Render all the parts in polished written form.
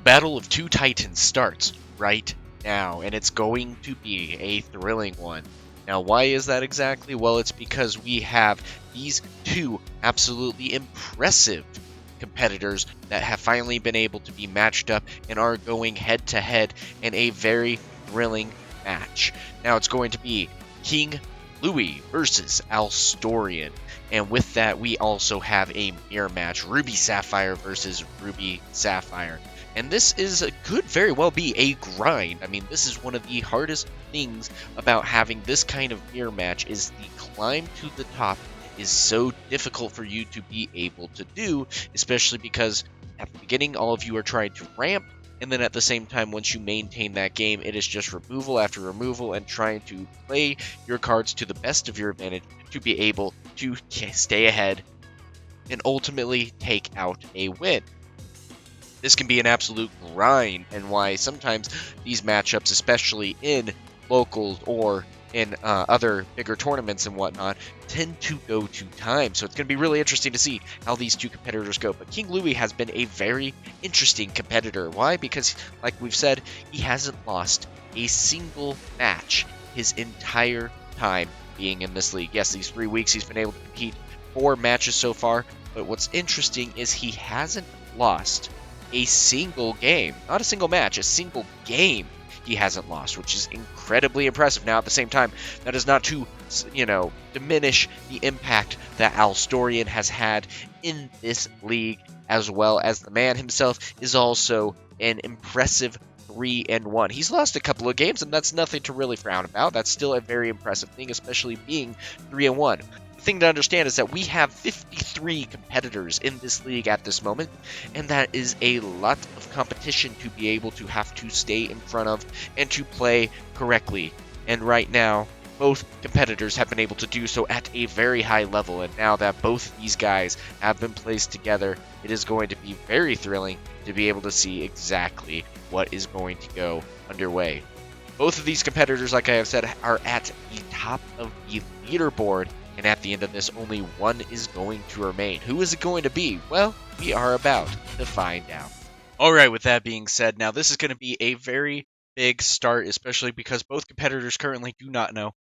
Battle of Two Titans starts right now, and it's going to be a thrilling one. Now, why is that exactly? Well, it's because we have these two absolutely impressive competitors that have finally been able to be matched up and are going head-to-head in a very thrilling match. Now, it's going to be King Louie versus Alstorian. And with that, we also have a mirror match, Ruby Sapphire versus Ruby Sapphire. And this could very well be a grind. I mean, this is one of the hardest things about having this kind of mirror match is the climb to the top is so difficult for you to be able to do, especially because at the beginning, all of you are trying to ramp, and then at the same time, once you maintain that game, it is just removal after removal and trying to play your cards to the best of your advantage to be able to stay ahead and ultimately take out a win. This can be an absolute grind, and why sometimes these matchups, especially in locals or in other bigger tournaments and whatnot, tend to go to time. So it's going to be really interesting to see how these two competitors go. But King Louie has been a very interesting competitor. Why? Because, like we've said, he hasn't lost a single match his entire time being in this league. Yes, these 3 weeks he's been able to compete 4 matches so far. But what's interesting is he hasn't lost a single game. Not a single match, a single game he hasn't lost, which is incredibly impressive. Now, at the same time, that is not to, diminish the impact that Alstorian has had in this league, as well as the man himself is also an impressive 3-1. He's lost a couple of games, and that's nothing to really frown about. That's still a very impressive thing, especially being 3-1. The thing to understand is that we have 53 competitors in this league at this moment, and that is a lot of competition to be able to have to stay in front of and to play correctly. And right now, both competitors have been able to do so at a very high level, and now that both of these guys have been placed together, it is going to be very thrilling to be able to see exactly what is going to go underway. Both of these competitors, like I have said, are at the top of the leaderboard, and at the end of this, only one is going to remain. Who is it going to be? Well, we are about to find out. Alright, with that being said, now this is going to be a very big start, especially because both competitors currently do not know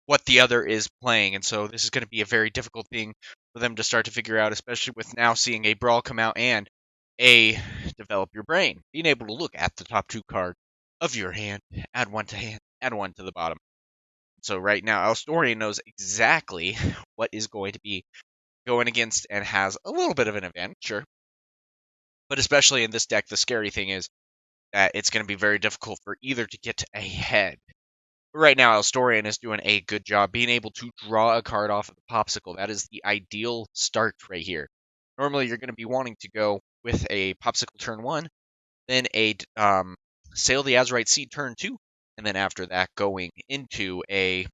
what the other is playing, and so this is going to be a very difficult thing for them to start to figure out, especially with now seeing a brawl come out and a develop your brain. Being able to look at the top 2 cards of your hand, add one to hand, add one to the bottom. So right now, Alstorian knows exactly what is going to be going against and has a little bit of an advantage, sure. But especially in this deck, the scary thing is that it's going to be very difficult for either to get ahead. But right now, Alstorian is doing a good job being able to draw a card off of the popsicle. That is the ideal start right here. Normally, you're going to be wanting to go with a popsicle turn 1, then a Sail the Azurite Seed turn 2, and then after that, going into a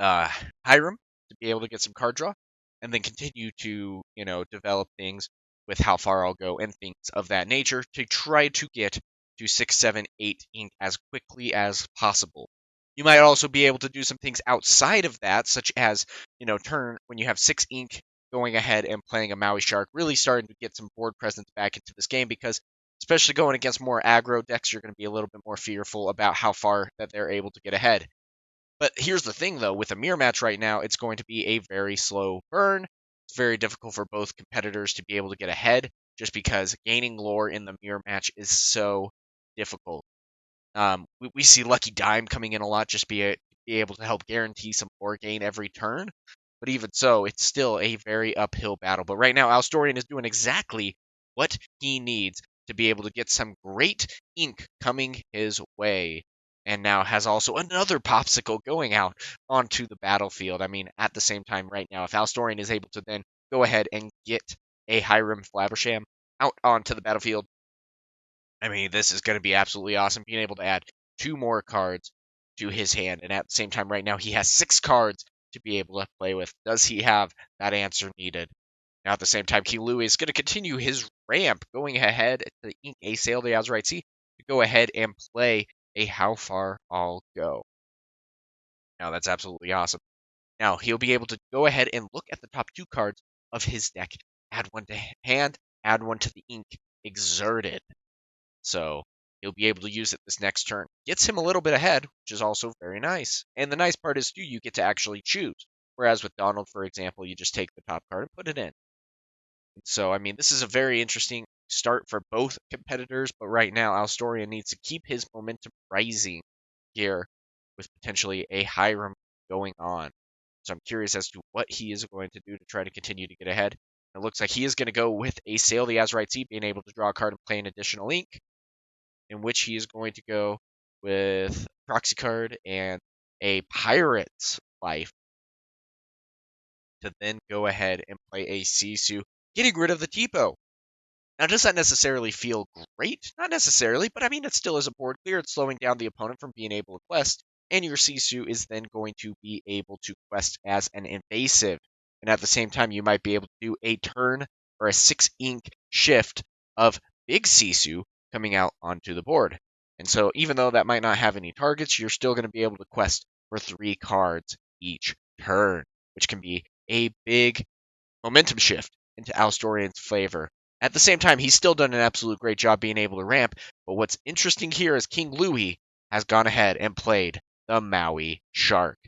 Hiram to be able to get some card draw, and then continue to, develop things with how far I'll go and things of that nature to try to get to 6, 7, 8 ink as quickly as possible. You might also be able to do some things outside of that, such as, turn when you have 6 ink going ahead and playing a Maui Shark, really starting to get some board presence back into this game because especially going against more aggro decks, you're going to be a little bit more fearful about how far that they're able to get ahead. But here's the thing, though. With a mirror match right now, it's going to be a very slow burn. It's very difficult for both competitors to be able to get ahead just because gaining lore in the mirror match is so difficult. We see Lucky Dime coming in a lot just be able to help guarantee some lore gain every turn. But even so, it's still a very uphill battle. But right now, Alstorian is doing exactly what he needs to be able to get some great ink coming his way. And now has also another popsicle going out onto the battlefield. I mean, at the same time right now, if Alstorian is able to then go ahead and get a Hiram Flabbersham out onto the battlefield, I mean, this is going to be absolutely awesome, being able to add 2 more cards to his hand. And at the same time right now, he has 6 cards to be able to play with. Does he have that answer needed? Now, at the same time, King Louie is going to continue his ramp, going ahead to ink a Sail the Azurite Sea to go ahead and play a How Far I'll Go. Now, that's absolutely awesome. Now, he'll be able to go ahead and look at the top 2 cards of his deck, add one to hand, add one to the ink, Exerted. So he'll be able to use it this next turn. Gets him a little bit ahead, which is also very nice. And the nice part is, too, you get to actually choose. Whereas with Donald, for example, you just take the top card and put it in. So, I mean, this is a very interesting start for both competitors, but right now, Alstorian needs to keep his momentum rising here with potentially a Hiram going on. So I'm curious as to what he is going to do to try to continue to get ahead. It looks like he is going to go with a Sail the Azurite Sea, being able to draw a card and play an additional ink, in which he is going to go with Proxy card and a Pirate's Life to then go ahead and play a Sisu, getting rid of the Tipo. Now, does that necessarily feel great? Not necessarily, but I mean, it still is a board clear. It's slowing down the opponent from being able to quest, and your Sisu is then going to be able to quest as an invasive. And at the same time, you might be able to do a turn or a 6 ink shift of Big Sisu coming out onto the board. And so, even though that might not have any targets, you're still going to be able to quest for 3 cards each turn, which can be a big momentum shift into Alstorian's favor. At the same time, he's still done an absolute great job being able to ramp, but what's interesting here is King Louie has gone ahead and played the Maui Shark.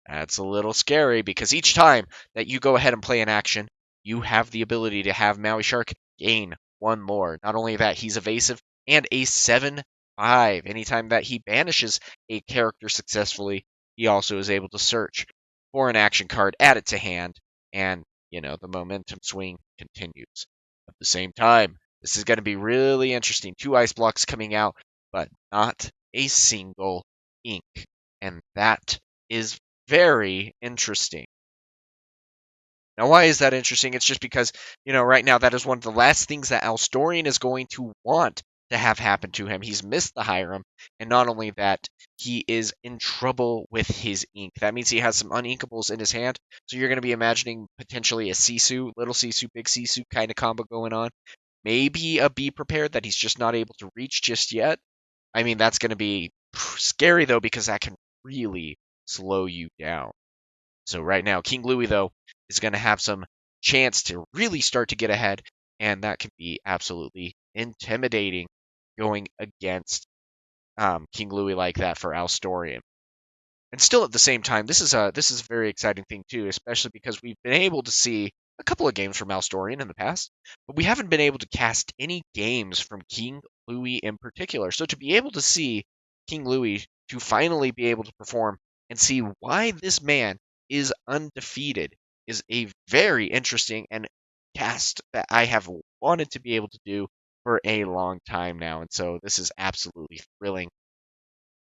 That's a little scary because each time that you go ahead and play an action, you have the ability to have Maui Shark gain 1 more. Not only that, he's evasive and a 7/5. Anytime that he banishes a character successfully, he also is able to search for an action card, add it to hand, and the momentum swing continues. At the same time, this is going to be really interesting. 2 ice blocks coming out, but not a single ink. And that is very interesting. Now, why is that interesting? It's just because, right now that is one of the last things that Alstorian is going to want to have happen to him. He's missed the Hiram, and not only that, he is in trouble with his ink. That means he has some uninkables in his hand, so you're going to be imagining potentially a Sisu, little Sisu, big Sisu kind of combo going on. Maybe a Be Prepared that he's just not able to reach just yet. I mean, that's going to be scary, though, because that can really slow you down. So right now, King Louie, though, is going to have some chance to really start to get ahead, and that can be absolutely intimidating going against King Louie like that for Alstorian. And still at the same time, this is a very exciting thing too, especially because we've been able to see a couple of games from Alstorian in the past, but we haven't been able to cast any games from King Louie in particular. So to be able to see King Louie to finally be able to perform and see why this man is undefeated is a very interesting and cast that I have wanted to be able to do for a long time now. And so this is absolutely thrilling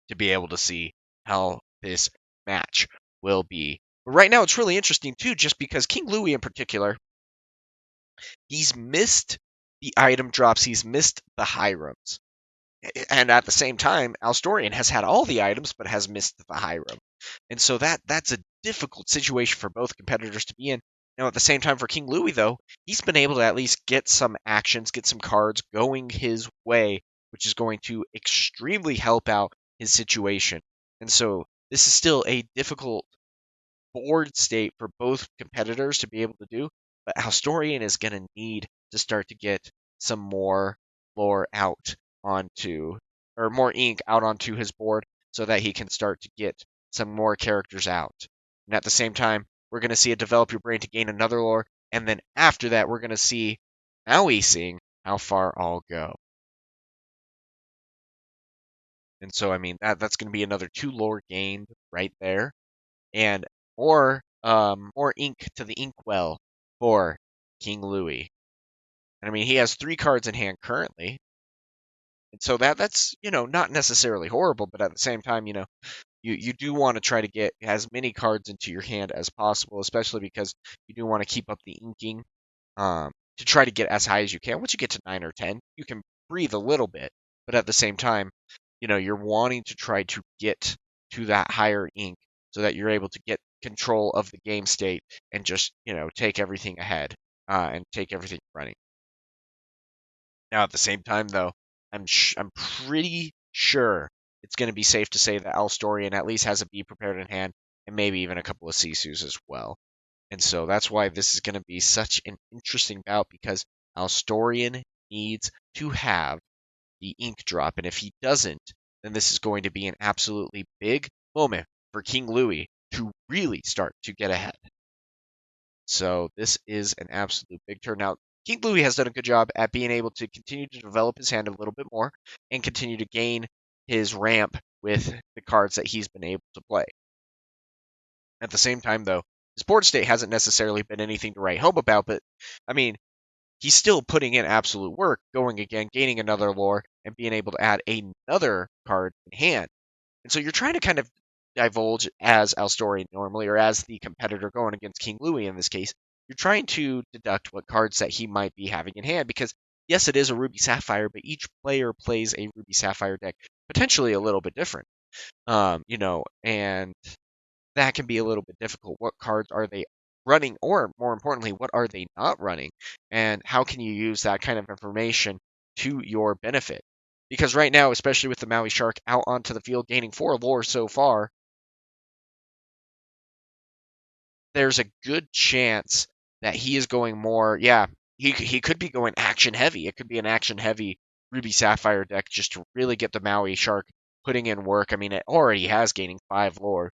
to be able to see how this match will be. But right now, it's really interesting too, just because King Louie in particular, he's missed the item drops, he's missed the Hirams. And at the same time, Alstorian has had all the items, but has missed the Hiram. And so that's a difficult situation for both competitors to be in. Now, at the same time, for King Louie, though, he's been able to at least get some actions, get some cards going his way, which is going to extremely help out his situation. And so this is still a difficult board state for both competitors to be able to do, but Alstorian is going to need to start to get some more lore out onto, or more ink out onto his board so that he can start to get some more characters out. And at the same time, we're going to see it develop your brain to gain another lore, and then after that, we're going to see Maui seeing how far I'll go. And so, I mean, that's going to be another 2 lore gained right there, and more ink to the inkwell for King Louie. And I mean, he has 3 cards in hand currently, and so that's not necessarily horrible, but at the same time, you do want to try to get as many cards into your hand as possible, especially because you do want to keep up the inking to try to get as high as you can. Once you get to 9 or 10, you can breathe a little bit, but at the same time, you're wanting to try to get to that higher ink so that you're able to get control of the game state and just take everything ahead and take everything running. Now, at the same time, though, I'm pretty sure it's going to be safe to say that Alstorian at least has a Be Prepared in hand and maybe even a couple of Sisus as well. And so that's why this is going to be such an interesting bout, because Alstorian needs to have the ink drop. And if he doesn't, then this is going to be an absolutely big moment for King Louie to really start to get ahead. So this is an absolute big turn. Now, King Louie has done a good job at being able to continue to develop his hand a little bit more and continue to gain his ramp with the cards that he's been able to play. At the same time, though, his board state hasn't necessarily been anything to write home about, but, I mean, he's still putting in absolute work, going again, gaining another lore, and being able to add another card in hand. And so you're trying to kind of divulge as Alstorian normally, or as the competitor going against King Louie in this case, you're trying to deduct what cards that he might be having in hand, because yes, it is a Ruby Sapphire, but each player plays a Ruby Sapphire deck potentially a little bit different. And that can be a little bit difficult. What cards are they running, or more importantly, what are they not running? And how can you use that kind of information to your benefit? Because right now, especially with the Maui Shark out onto the field gaining 4 lore so far, there's a good chance that he is going more, he could be going action heavy. It could be an action heavy Ruby Sapphire deck just to really get the Maui Shark putting in work. I mean, it already has gaining 5 lore,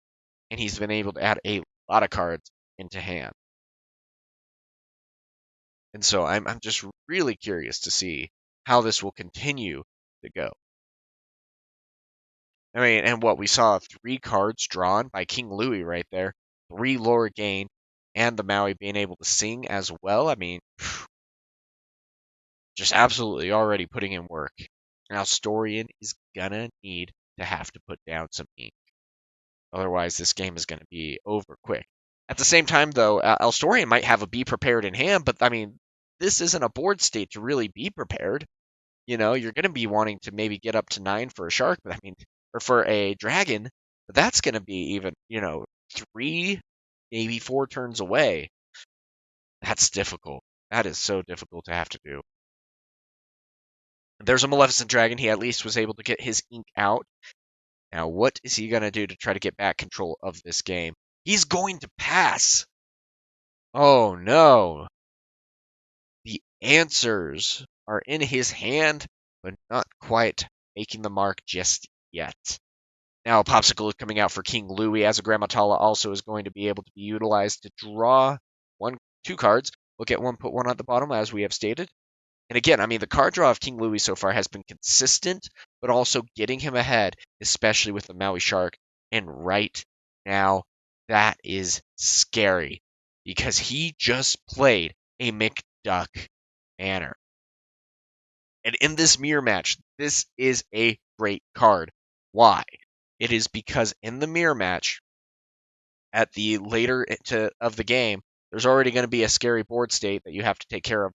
and he's been able to add a lot of cards into hand. And so I'm just really curious to see how this will continue to go. I mean, and what we saw 3 cards drawn by King Louie right there, 3 lore gain, and the Maui being able to sing as well. I mean, just absolutely already putting in work. Now, Alstorian is gonna need to have to put down some ink. Otherwise, this game is gonna be over quick. At the same time, though, Alstorian might have a be prepared in hand, but I mean, this isn't a board state to really be prepared. You're going to be wanting to maybe get up to 9 for a shark, but I mean, or for a dragon, but that's going to be even, 3, maybe 4 turns away. That's difficult. That is so difficult to have to do. There's a Maleficent Dragon. He at least was able to get his ink out. Now, what is he going to do to try to get back control of this game? He's going to pass. Oh, no. The answers are in his hand, but not quite making the mark just yet. Now, a Popsicle is coming out for King Louie, as a Grammatala also is going to be able to be utilized to draw 2 cards. We'll get one, put one at the bottom, as we have stated. And again, I mean, the card draw of King Louie so far has been consistent, but also getting him ahead, especially with the Maui Shark. And right now, that is scary, because he just played a McDuck Manor. And in this mirror match, this is a great card. Why? It is because in the mirror match, at the later of the game, there's already going to be a scary board state that you have to take care of.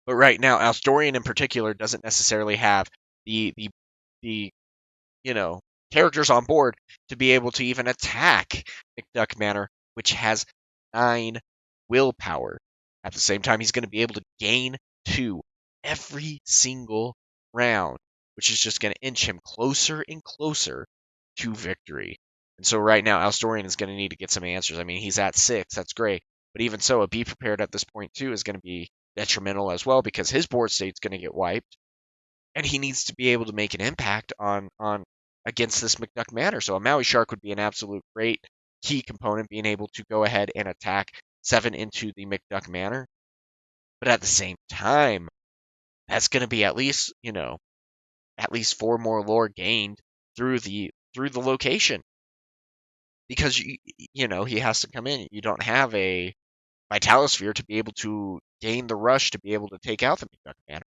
But right now, Alstorian in particular doesn't necessarily have the characters on board to be able to even attack McDuck Manor, which has 9 willpower. At the same time, he's going to be able to gain 2 every single round, which is just going to inch him closer and closer to victory. And so right now, Alstorian is going to need to get some answers. I mean, he's at 6, that's great. But even so, a be prepared at this point, too, is going to be detrimental as well, because his board state's going to get wiped. And he needs to be able to make an impact on against this McDuck Manor. So a Maui Shark would be an absolute great key component, being able to go ahead and attack 7 into the McDuck Manor. But at the same time, that's going to be at least 4 more lore gained through the location, because he has to come in. You don't have a Vitalosphere to be able to gain the rush to be able to take out the McDuck Manor.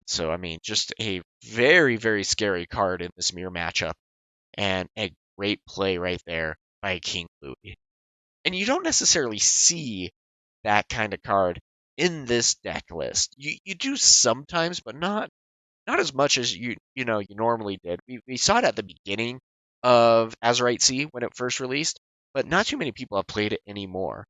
So I mean, just a very, very scary card in this mirror matchup, and a great play right there by King Louie. And you don't necessarily see that kind of card in this deck list. You do sometimes, but not as much as you normally did. We saw it at the beginning of Azurite Sea when it first released, but not too many people have played it anymore.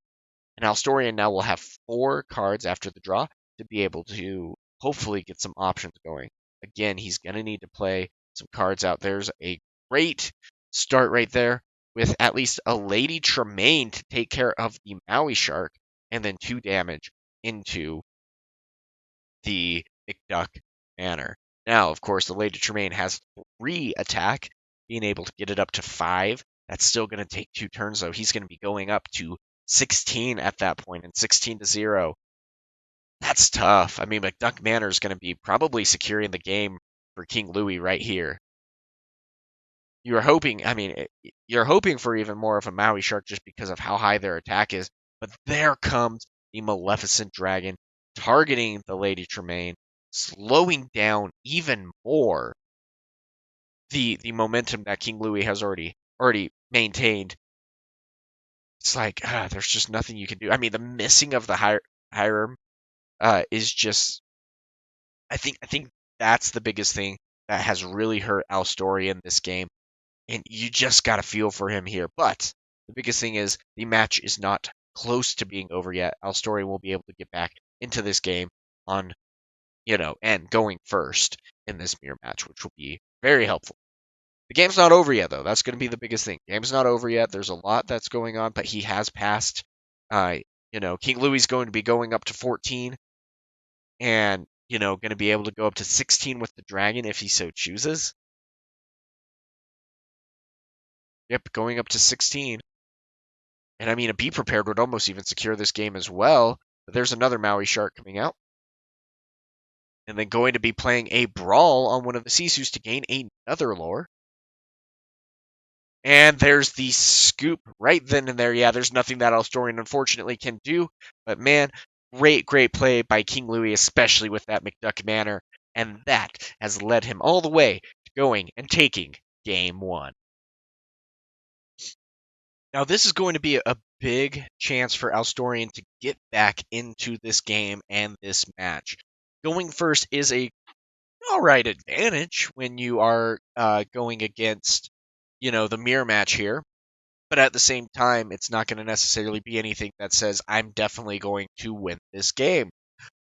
And Alstorian now will have 4 cards after the draw to be able to hopefully get some options going. Again, he's going to need to play some cards out. There's a great start right there with at least a Lady Tremaine to take care of the Maui Shark, and then 2 damage into the McDuck manner. Now, of course, the Lady Tremaine has 3 attack, being able to get it up to 5. That's still going to take 2 turns, though. He's going to be going up to 16 at that point, and 16 to 0. That's tough. I mean, McDuck Manor is going to be probably securing the game for King Louie right here. You're hoping, I mean, you're hoping for even more of a Maui Shark just because of how high their attack is. But there comes the Maleficent Dragon targeting the Lady Tremaine, slowing down even more the momentum that King Louie has already maintained. It's like there's just nothing you can do. I mean, the missing of the Hiram is just. I think that's the biggest thing that has really hurt Alstorian this game, and you just got to feel for him here. But the biggest thing is the match is not close to being over yet. Alstorian will be able to get back into this game on, and going first in this mirror match, which will be very helpful. The game's not over yet, though. That's going to be the biggest thing. Game's not over yet. There's a lot that's going on, but he has passed. Uh, King Louie's going to be going up to 14, and going to be able to go up to 16 with the dragon if he so chooses. Yep, going up to 16. And I mean, a Be Prepared would almost even secure this game as well. But there's another Maui Shark coming out. And then going to be playing a Brawl on one of the Sisus to gain another lore. And there's the scoop right then and there. Yeah, there's nothing that Alstorian unfortunately can do. But man, great play by King Louie, especially with that McDuck Manor. And that has led him all the way to going and taking game 1. Now, this is going to be a big chance for Alstorian to get back into this game and this match. Going first is a alright advantage when you are going against, the mirror match here. But at the same time, it's not going to necessarily be anything that says, I'm definitely going to win this game.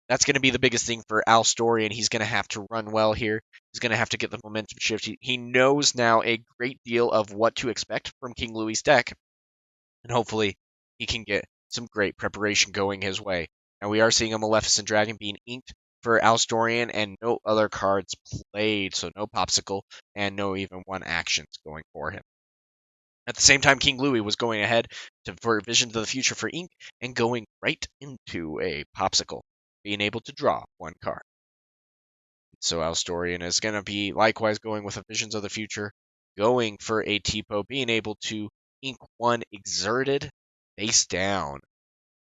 That's going to be the biggest thing for Alstorian. He's going to have to run well here. He's going to have to get the momentum shift. He knows now a great deal of what to expect from King Louie's deck. And hopefully he can get some great preparation going his way. Now we are seeing a Maleficent Dragon being inked for Alstorian and no other cards played, so no Popsicle and no even 1 actions going for him. At the same time, King Louie was going ahead for Visions of the Future for ink and going right into a Popsicle, being able to draw 1 card. So Alstorian is going to be likewise going with a Visions of the Future, going for a Tipo, being able to ink 1 Exerted face down.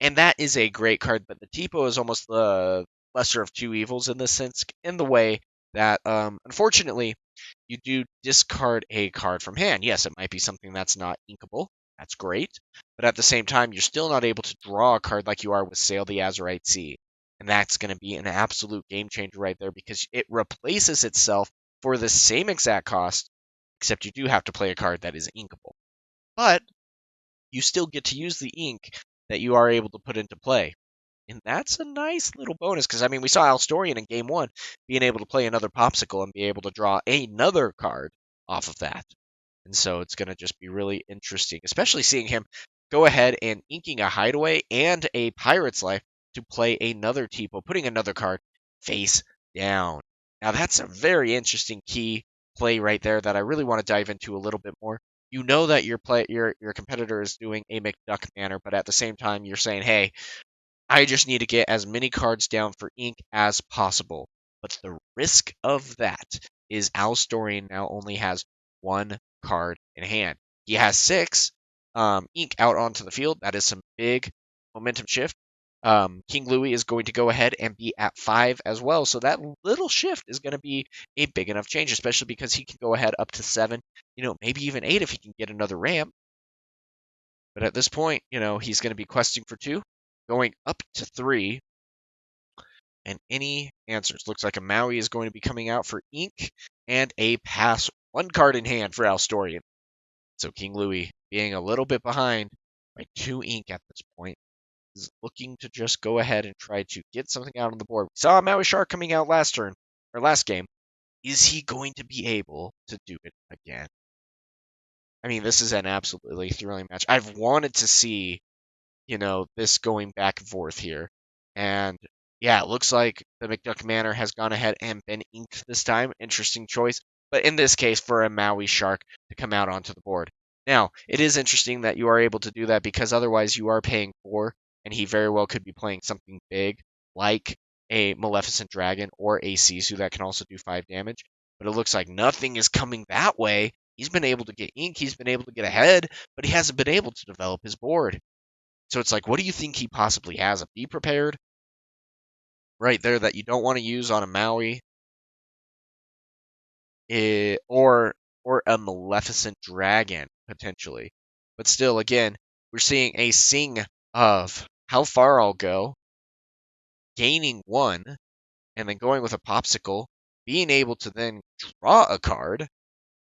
And that is a great card, but the Tipo is almost the lesser of 2 evils in this sense, in the way that, unfortunately, you do discard a card from hand. Yes, it might be something that's not inkable. That's great. But at the same time, you're still not able to draw a card like you are with Sail the Azurite Sea. And that's going to be an absolute game changer right there because it replaces itself for the same exact cost, except you do have to play a card that is inkable. But you still get to use the ink that you are able to put into play. And that's a nice little bonus because, I mean, we saw Alstorian in game 1 being able to play another Popsicle and be able to draw another card off of that. And so it's going to just be really interesting, especially seeing him go ahead and inking a Hideaway and a Pirate's Life to play another Tipo, putting another card face down. Now, that's a very interesting key play right there that I really want to dive into a little bit more. You know that your competitor is doing a McDuck Manor, but at the same time, you're saying, hey, I just need to get as many cards down for ink as possible. But the risk of that is Alstorian now only has 1 card in hand. He has 6 ink out onto the field. That is some big momentum shift. King Louie is going to go ahead and be at 5 as well. So that little shift is going to be a big enough change, especially because he can go ahead up to 7, maybe even 8 if he can get another ramp. But at this point, he's going to be questing for 2. Going up to 3, and any answers. Looks like a Maui is going to be coming out for ink, and a pass 1 card in hand for Alstorian. So King Louie, being a little bit behind by 2 ink at this point, is looking to just go ahead and try to get something out on the board. We saw a Maui Shark coming out last game. Is he going to be able to do it again? I mean, this is an absolutely thrilling match. I've wanted to see this going back and forth here. And Yeah, it looks like the McDuck Manor has gone ahead and been inked this time. Interesting choice. But in this case, for a Maui Shark to come out onto the board. Now, it is interesting that you are able to do that because otherwise you are paying 4, and he very well could be playing something big like a Maleficent Dragon or a Sisu that can also do 5 damage. But it looks like nothing is coming that way. He's been able to get ink, he's been able to get ahead, but he hasn't been able to develop his board. So it's like, what do you think he possibly has? Be prepared right there that you don't want to use on a Maui, or a Maleficent Dragon potentially. But still, again, we're seeing a Sing of How Far I'll Go, gaining 1, and then going with a Popsicle, being able to then draw a card.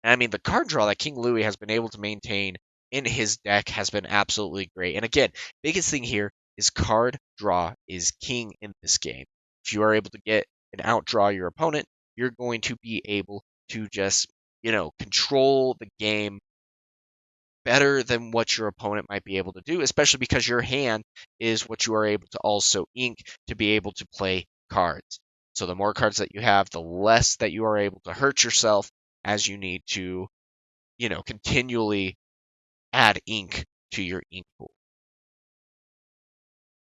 I mean, the card draw that King Louie has been able to maintain in his deck has been absolutely great. And again, biggest thing here is card draw is king in this game. If you are able to get and outdraw your opponent, you're going to be able to just, control the game better than what your opponent might be able to do, especially because your hand is what you are able to also ink to be able to play cards. So the more cards that you have, the less that you are able to hurt yourself as you need to, continually add ink to your ink pool.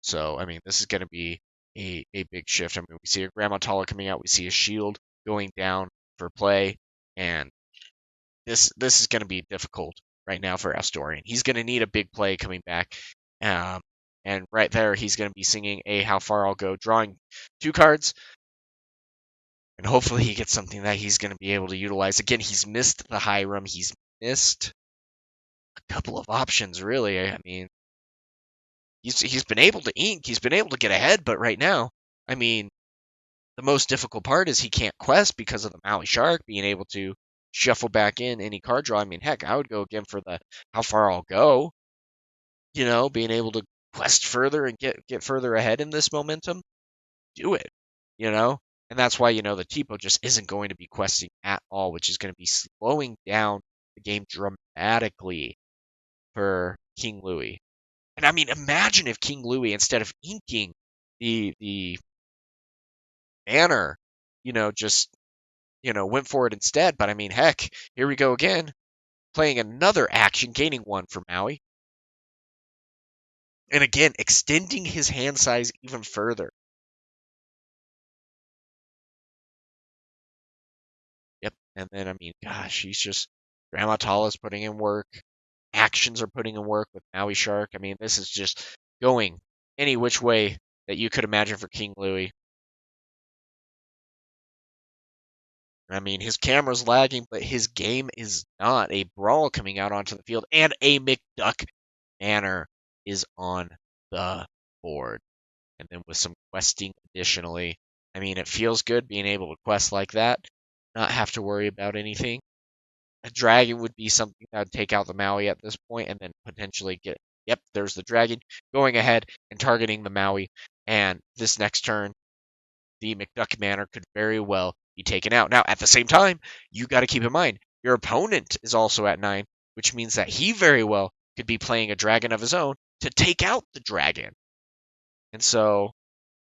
So, I mean, this is going to be a big shift. I mean, we see a Grandma Taller coming out, we see a shield going down for play, and this is going to be difficult right now for Alstorian. He's going to need a big play coming back. Um, and right there, he's going to be singing a How Far I'll Go, drawing 2 cards, and hopefully he gets something that he's going to be able to utilize. Again, he's missed the Hiram. He's missed a couple of options, really. I mean, he's been able to ink. He's been able to get ahead, but right now, I mean, the most difficult part is he can't quest because of the Maui Shark being able to shuffle back in any card draw. I mean, heck, I would go again for the How Far I'll Go. Being able to quest further and get further ahead in this momentum. Do it. You know, and that's why the Tipo just isn't going to be questing at all, which is going to be slowing down the game dramatically for King Louie. And I mean, imagine if King Louie, instead of inking the banner, just went for it instead. But I mean, heck, here we go again, playing another action, gaining 1 for Maui, and again extending his hand size even further. Yep, and then I mean, gosh, he's just Grandma Tala's putting in work. Actions are putting in work with Maui Shark. I mean, this is just going any which way that you could imagine for King Louie. I mean, his camera's lagging, but his game is not. A Brawl coming out onto the field, and a McDuck Manor is on the board. And then with some questing additionally. I mean, it feels good being able to quest like that, not have to worry about anything. A dragon would be something that would take out the Maui at this point, and then potentially get, yep, there's the dragon, going ahead and targeting the Maui. And this next turn, the McDuck Manor could very well be taken out. Now, at the same time, you got to keep in mind, your opponent is also at 9, which means that he very well could be playing a dragon of his own to take out the dragon. And so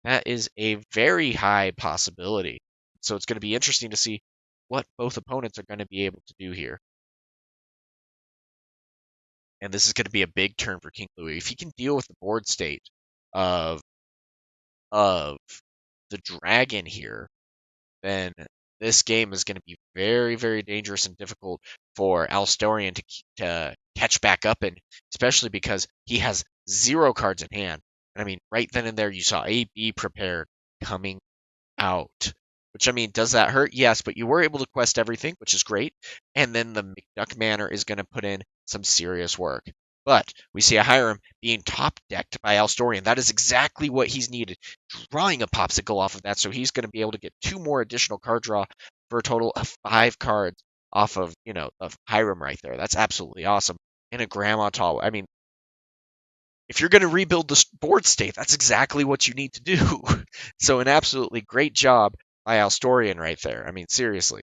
that is a very high possibility. So it's going to be interesting to see what both opponents are going to be able to do here. And this is going to be a big turn for King Louie. If he can deal with the board state of the dragon here, then this game is going to be very, very dangerous and difficult for Alstorian to catch back up in, especially because he has 0 cards in hand. And I mean, right then and there, you saw a Be Prepared coming out. Which, I mean, does that hurt? Yes, but you were able to quest everything, which is great. And then the McDuck Manor is going to put in some serious work. But we see a Hiram being top decked by Alstorian. That is exactly what he's needed. Drawing a Popsicle off of that, so he's going to be able to get 2 more additional card draw for a total of 5 cards off of, of Hiram right there. That's absolutely awesome. And a Grandma Tall. I mean, if you're going to rebuild the board state, that's exactly what you need to do. So an absolutely great job by Alstorian right there. I mean, seriously.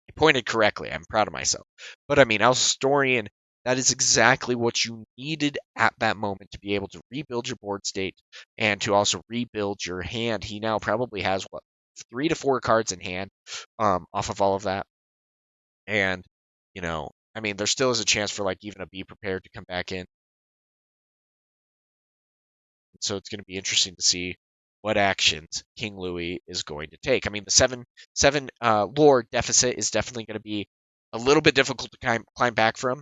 He pointed correctly. I'm proud of myself. But I mean, Alstorian That is exactly what you needed at that moment to be able to rebuild your board state and to also rebuild your hand. He now probably has, what, 3 to 4 cards in hand off of all of that. And, I mean, there still is a chance for, like, even a Be Prepared to come back in. So it's going to be interesting to see what actions King Louie is going to take. I mean, the seven lore deficit is definitely going to be a little bit difficult to climb back from,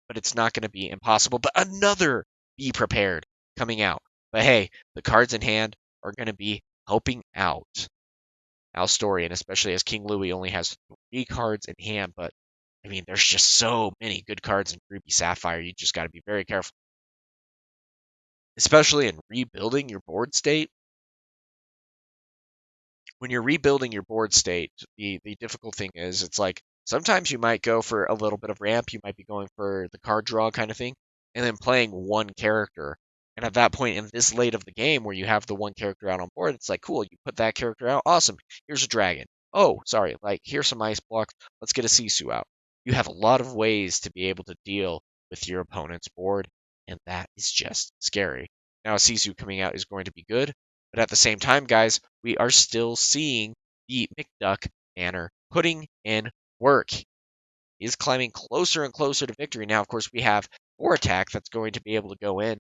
but it's not going to be impossible. But another Be Prepared coming out. But hey, the cards in hand are going to be helping out Alstorian, especially as King Louie only has 3 cards in hand. But I mean, there's just so many good cards in Ruby Sapphire. You just got to be very careful, especially in rebuilding your board state. When you're rebuilding your board state, the difficult thing is it's like sometimes you might go for a little bit of ramp, you might be going for the card draw kind of thing, and then playing one character. And at that point in this late of the game where you have the one character out on board, it's like, cool, you put that character out, awesome. Here's a dragon. Oh, sorry, like here's some ice blocks. Let's get a Sisu out. You have a lot of ways to be able to deal with your opponent's board, and that is just scary. Now, a Sisu coming out is going to be good, but at the same time, guys, we are still seeing the McDuck banner putting in work. He is climbing closer and closer to victory. Now, of course, we have 4 attack that's going to be able to go in.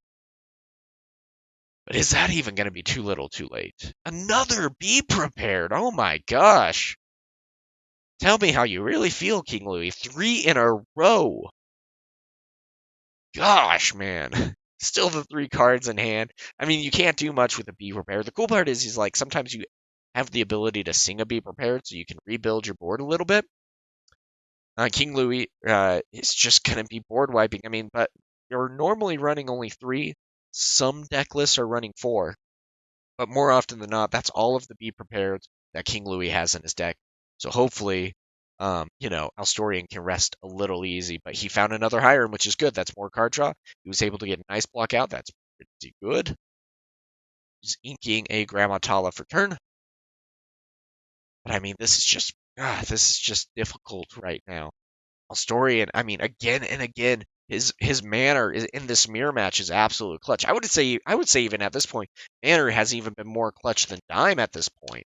But is that even going to be too little too late? Another Be Prepared. Oh my gosh. Tell me how you really feel, King Louie. 3 in a row. Gosh, man. Still the 3 cards in hand. I mean, you can't do much with a Be Prepared. The cool part is like sometimes you have the ability to sing a Be Prepared so you can rebuild your board a little bit. King Louie is just going to be board wiping. I mean, but you're normally running only 3. Some deck lists are running 4. But more often than not, that's all of the Be Prepared that King Louie has in his deck. So hopefully, Alstorian can rest a little easy. But he found another Hiram, which is good. That's more card draw. He was able to get a nice block out. That's pretty good. He's inking a Grandma Tala for turn. But I mean, this is just difficult right now. Alstorian, I mean, again and again, his manner in this mirror match is absolute clutch. I would say even at this point, manner has even been more clutch than Dime at this point.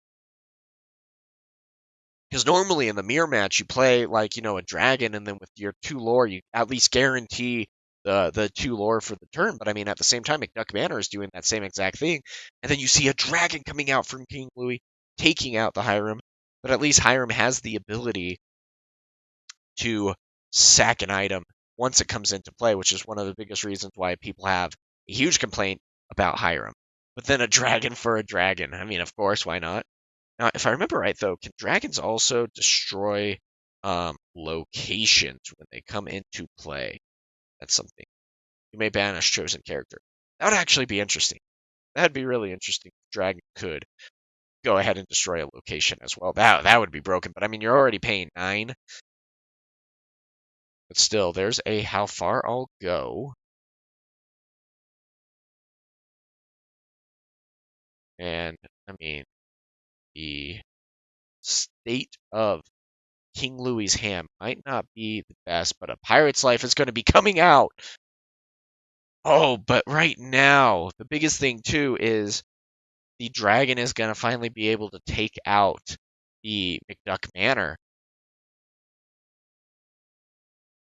Because normally in the mirror match, you play like, a dragon, and then with your 2 lore, you at least guarantee the 2 lore for the turn. But I mean, at the same time, McDuck Manor is doing that same exact thing. And then you see a dragon coming out from King Louie, taking out the Hiram. But at least Hiram has the ability to sack an item once it comes into play, which is one of the biggest reasons why people have a huge complaint about Hiram. But then a dragon for a dragon. I mean, of course, why not? Now, if I remember right, though, can dragons also destroy locations when they come into play? That's something. You may banish chosen character. That would actually be interesting. That'd be really interesting if dragon could go ahead and destroy a location as well. That would be broken, but I mean, you're already paying 9. But still, there's a how far I'll go. And, I mean, the state of King Louie's hand might not be the best, but a Pirate's Life is going to be coming out. Oh, but right now, the biggest thing, too, is the dragon is going to finally be able to take out the McDuck Manor.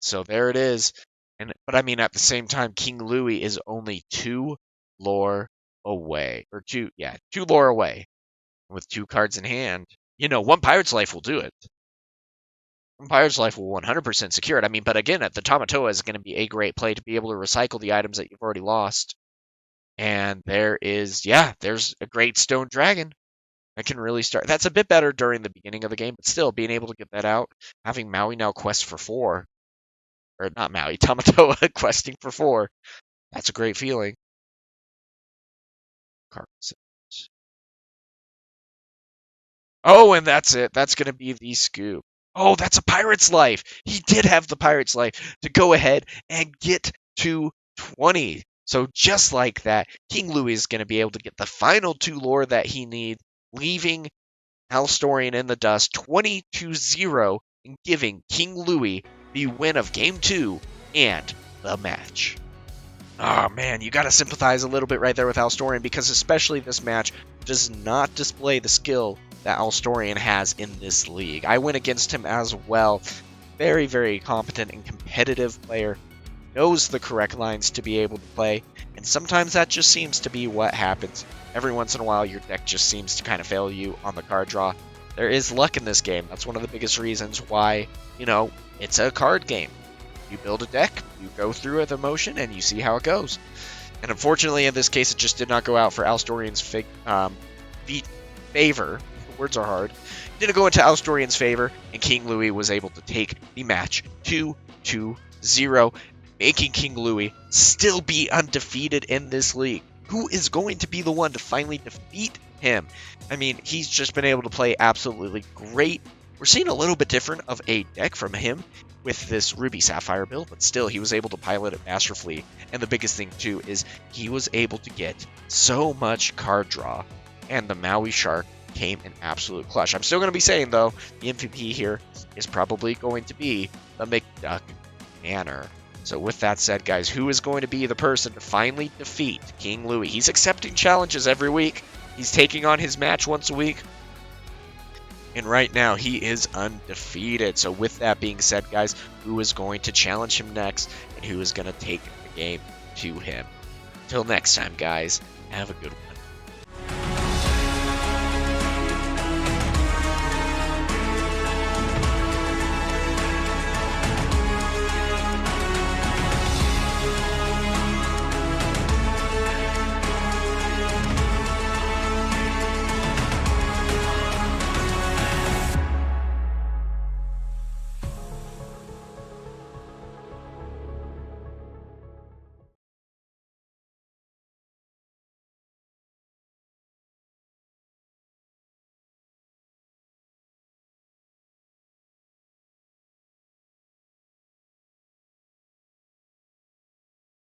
So there it is. But I mean, at the same time, King Louie is only 2 lore away. Or 2 lore away. With 2 cards in hand. 1 Pirate's Life will do it. 1 Pirate's Life will 100% secure it. I mean, but again, the Tamatoa is going to be a great play to be able to recycle the items that you've already lost. And there's a great stone dragon that can really start. That's a bit better during the beginning of the game, but still being able to get that out, having Maui now quest for 4, or not Maui, Tamatoa questing for 4. That's a great feeling. Cards. Oh, and that's it. That's going to be the scoop. Oh, that's a Pirate's Life. He did have the Pirate's Life to go ahead and get to 20. So just like that, King Louie is going to be able to get the final 2 lore that he needs, leaving Alstorian in the dust 20-0 and giving King Louie the win of Game 2 and the match. Oh man, you gotta sympathize a little bit right there with Alstorian, because especially this match does not display the skill that Alstorian has in this league. I went against him as well. Very, very competent and competitive player. Knows the correct lines to be able to play, and sometimes that just seems to be what happens. Every once in a while, your deck just seems to kind of fail you on the card draw. There is luck in this game. That's one of the biggest reasons why, it's a card game. You build a deck, you go through it with emotion, and you see how it goes. And unfortunately, in this case, it just did not go out for Alstorian's favor. Words are hard. It didn't go into Alstorian's favor, and King Louie was able to take the match 2-0, making King Louie still be undefeated in this league. Who is going to be the one to finally defeat him? I mean, he's just been able to play absolutely great. We're seeing a little bit different of a deck from him with this Ruby Sapphire build, but still, he was able to pilot it masterfully. And the biggest thing, too, is he was able to get so much card draw, and the Maui Shark came in absolute clutch. I'm still going to be saying, though, the MVP here is probably going to be the McDuck Manor. So with that said, guys, who is going to be the person to finally defeat King Louie? He's accepting challenges every week. He's taking on his match once a week. And right now, he is undefeated. So with that being said, guys, who is going to challenge him next, and who is going to take the game to him? Till next time, guys, have a good one.